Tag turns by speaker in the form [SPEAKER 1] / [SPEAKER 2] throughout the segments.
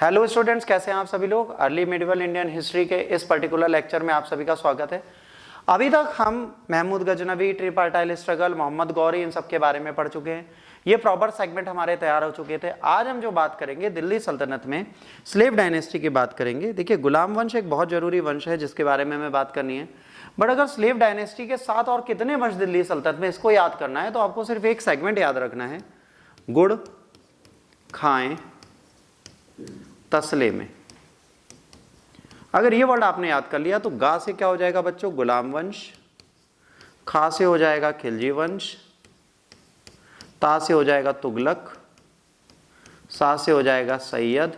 [SPEAKER 1] Hello students, कैसे हैं आप सभी लोग। अर्ली मिडिवल इंडियन हिस्ट्री के इस पर्टिकुलर लेक्चर में आप सभी का स्वागत है। अभी तक हम महमूद गजनवी, ट्रिपार्टाइल स्ट्रगल, मोहम्मद गौरी, इन सब के बारे में पढ़ चुके हैं। ये प्रॉपर सेगमेंट हमारे तैयार हो चुके थे। आज हम जो बात करेंगे दिल्ली सल्तनत में स्लेव डायनेस्टी की बात करेंगे। देखिए, गुलाम वंश एक बहुत जरूरी वंश है जिसके बारे में हमें बात करनी है। बट अगर स्लेव डायनेस्टी के साथ और कितने वंश दिल्ली सल्तनत में, इसको याद करना है तो आपको सिर्फ एक सेगमेंट याद रखना है, गुड़ खाएं तसले में। अगर ये वर्ड आपने याद कर लिया तो गा से क्या हो जाएगा बच्चों, गुलाम वंश, खा से हो जाएगा खिलजी वंश, ता से हो जाएगा तुगलक, सा से हो जाएगा सैयद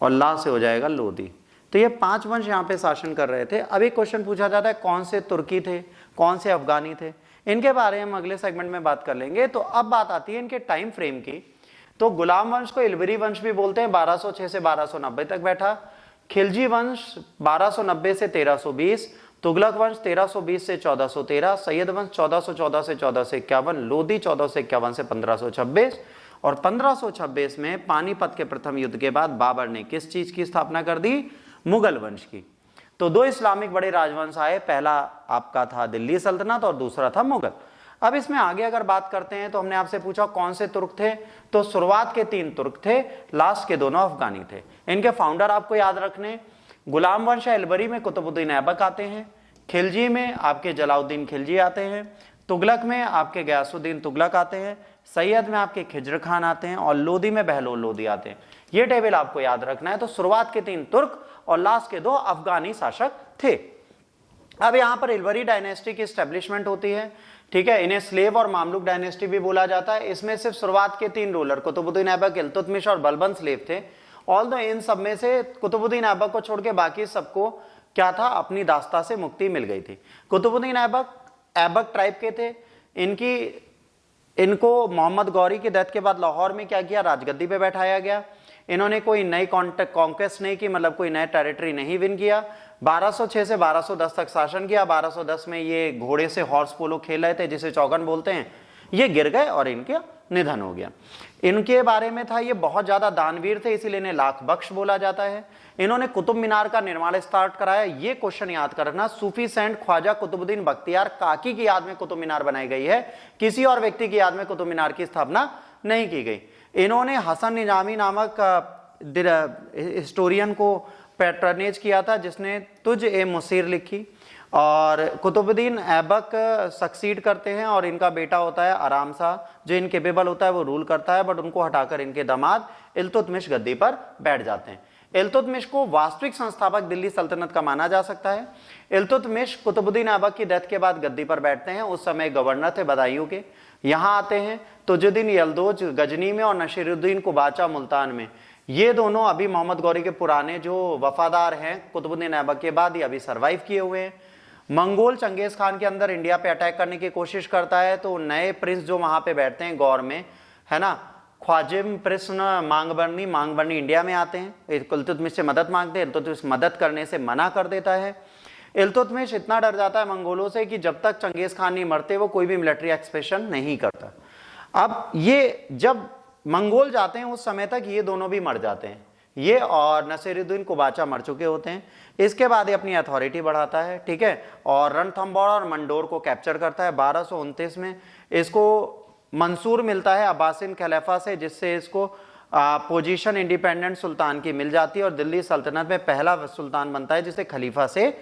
[SPEAKER 1] और ला से हो जाएगा लोदी। तो ये 5 वंश यहाँ पे शासन कर रहे थे। अब एक क्वेश्चन पूछा जाता है, कौन से तुर्की थे, कौन से अफगानी थे। इनके बारे में हम अगले सेगमेंट में बात कर लेंगे। तो अब बात आती है इनके टाइम फ्रेम की। तो गुलाम वंश को इलबरी वंश भी बोलते हैं, 1206 से 1290 तक बैठा। खिलजी वंश 1290 से 1320, तुगलक वंश 1320 से 1413, सैयद वंश 1414 से 1451, लोदी 1451 से 1526। और 1526 में पानीपत के प्रथम युद्ध के बाद बाबर ने किस चीज की स्थापना कर दी, मुगल वंश की। तो 2 इस्लामिक बड़े राजवंश आए, पहला आपका था दिल्ली सल्तनत और दूसरा था मुगल। अब इसमें आगे अगर बात करते हैं तो हमने आपसे पूछा कौन से तुर्क थे, तो शुरुआत के 3 तुर्क थे, लास्ट के दोनों अफगानी थे। इनके फाउंडर आपको याद रखने, गुलाम वंश एलबरी में कुतुबुद्दीन ऐबक आते हैं, खिलजी में आपके जलाउद्दीन खिलजी आते हैं, तुगलक में आपके गयासुद्दीन तुगलक आते हैं, सैयद में आपके खिज्र खान आते हैं और लोदी में बहलोल लोदी आते हैं। ये टेबल आपको याद रखना है। तो शुरुआत के 3 तुर्क और लास्ट के 2 अफगानी शासक थे। अब यहां पर इलबरी डायनेस्टी की स्टैब्लिशमेंट होती है, ठीक है। इन्हें स्लेव और मामलुक डायनेस्टी भी बोला जाता है। इसमें सिर्फ शुरुआत के 3 रूलर कुतुबुद्दीन ऐबक, इल्तुतमिश और बलबन स्लेव थे। ऑल द इन सब में से कुतुबुद्दीन ऐबक को छोड़ के बाकी सबको क्या था, अपनी दास्ता से मुक्ति मिल गई थी। कुतुबुद्दीन ऐबक ट्राइब के थे। इनको मोहम्मद गौरी की डेथ के बाद लाहौर में क्या किया, राजगद्दी पे बैठाया गया। इन्होंने कोई नई कॉन्क्वेस्ट नहीं की, मतलब कोई नया टेरिटरी नहीं विन किया। 1206 से 1210 तक शासन किया। 1210 में ये घोड़े से हॉर्स पोलो खेल रहे थे, जिसे चौगन बोलते हैं। ये गिर गए और इनका निधन हो गया। इनके बारे में था, ये बहुत ज्यादा दानवीर थे, इसीलिए इन्हें लाख बख्श बोला जाता है। इन्होंने कुतुब मीनार का निर्माण स्टार्ट कराया। ये क्वेश्चन याद कर रखना, सूफी सेंट ख्वाजा कुतुबुद्दीन बख्तियार काकी की याद में कुतुब मीनार बनाई गई है, किसी और व्यक्ति की याद में कुतुब मीनार की स्थापना नहीं की गई। इन्होंने हसन निजामी नामक हिस्टोरियन को पैट्रनेज किया था, जिसने तुझ ए मुसीर लिखी। और कुतुबुद्दीन ऐबक सक्सीड करते हैं और इनका बेटा होता है आराम शाह, जो इनकेपेबल होता है, वो रूल करता है। बट उनको हटाकर इनके दामाद इल्तुतमिश गद्दी पर बैठ जाते हैं। इल्तुतमिश को वास्तविक संस्थापक दिल्ली सल्तनत का माना जा सकता है। इल्तुतमिश कुतुबुद्दीन ऐबक की डेथ के बाद गद्दी पर बैठते हैं। उस समय गवर्नर थे बदायूं के। यहाँ आते हैं तुजुद्दीन यल्दोज गजनी में और नसीरुद्दीन कुबाचा मुल्तान में। ये दोनों अभी मोहम्मद गौरी के पुराने जो वफादार हैं कुतुबुद्दीन ऐबक के बाद, ये अभी सर्वाइव किए हुए हैं। मंगोल चंगेज खान के अंदर इंडिया पे अटैक करने की कोशिश करता है, तो नए प्रिंस जो वहां पे बैठते हैं गौर में, है ना, ख्वाजिम प्रश्न मांगबर्नी इंडिया में आते हैं। इल्तुतमिश से मदद मांगते हैं, इल्तुतमिश मदद करने से मना कर देता है। इल्तुतमिश इतना डर जाता है मंगोलों से कि जब तक चंगेज खान नहीं मरते वो कोई भी मिलिट्री एक्सपेडिशन नहीं करता। अब ये जब मंगोल जाते हैं उस समय तक ये दोनों भी मर जाते हैं, ये और नसीरुद्दीन कुबाचा मर चुके होते हैं। इसके बाद ये अपनी अथॉरिटी बढ़ाता है, ठीक है, और रणथंबोर और मंडोर को कैप्चर करता है। 1229 में इसको मंसूर मिलता है अब्बासिन खलीफा से, जिससे इसको पोजीशन इंडिपेंडेंट सुल्तान की मिल जाती है और दिल्ली सल्तनत में पहला सुल्तान बनता है जिसे खलीफा से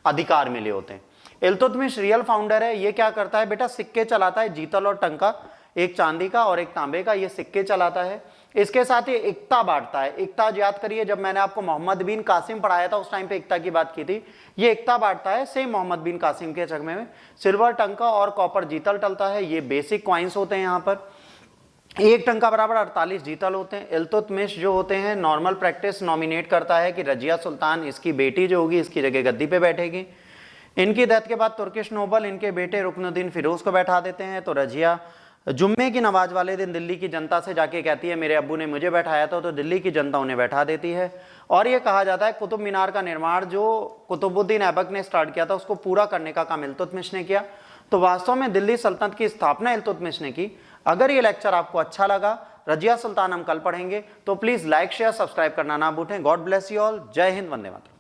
[SPEAKER 1] अधिकार मिले होते हैं। इल्तुतमिश रियल फाउंडर है। ये क्या करता है बेटा, सिक्के चलाता है, जीतल और टंका, एक चांदी का और एक तांबे का, ये सिक्के चलाता है। इसके साथ ये एकता बांटता है। एकता याद करिए, जब मैंने आपको मोहम्मद बिन कासिम पढ़ाया था उस टाइम पे एकता की बात की थी। ये एकता बांटता है सेम मोहम्मद बिन कासिम के चकमे में। सिल्वर टंका और कॉपर जीतल टलता है। ये बेसिक कॉइन्स होते हैं। यहाँ पर 1 टंका बराबर 48 जीतल होते हैं। इल्तुतमिश जो होते हैं नॉर्मल प्रैक्टिस नॉमिनेट करता है कि रजिया सुल्तान, इसकी बेटी जो होगी, इसकी जगह गद्दी पे बैठेगी। इनकी डेथ के बाद तुर्किश नोबल इनके बेटे रुकनुद्दीन फिरोज को बैठा देते हैं। तो रजिया जुम्मे की नमाज वाले दिन दिल्ली की जनता से जाके कहती है मेरे अब्बू ने मुझे बैठाया था, तो दिल्ली की जनता उन्हें बैठा देती है। और ये कहा जाता है कुतुब मीनार का निर्माण जो कुतुबुद्दीन ऐबक ने स्टार्ट किया था उसको पूरा करने का काम इल्तुतमिश ने किया। तो वास्तव में दिल्ली सल्तनत की स्थापना इल्तुतमिश ने की। अगर ये लेक्चर आपको अच्छा लगा रजिया सुल्तान हम कल पढ़ेंगे। तो प्लीज लाइक शेयर सब्सक्राइब करना ना भूलें। God bless you all. जय हिंद, वंदे मातरम।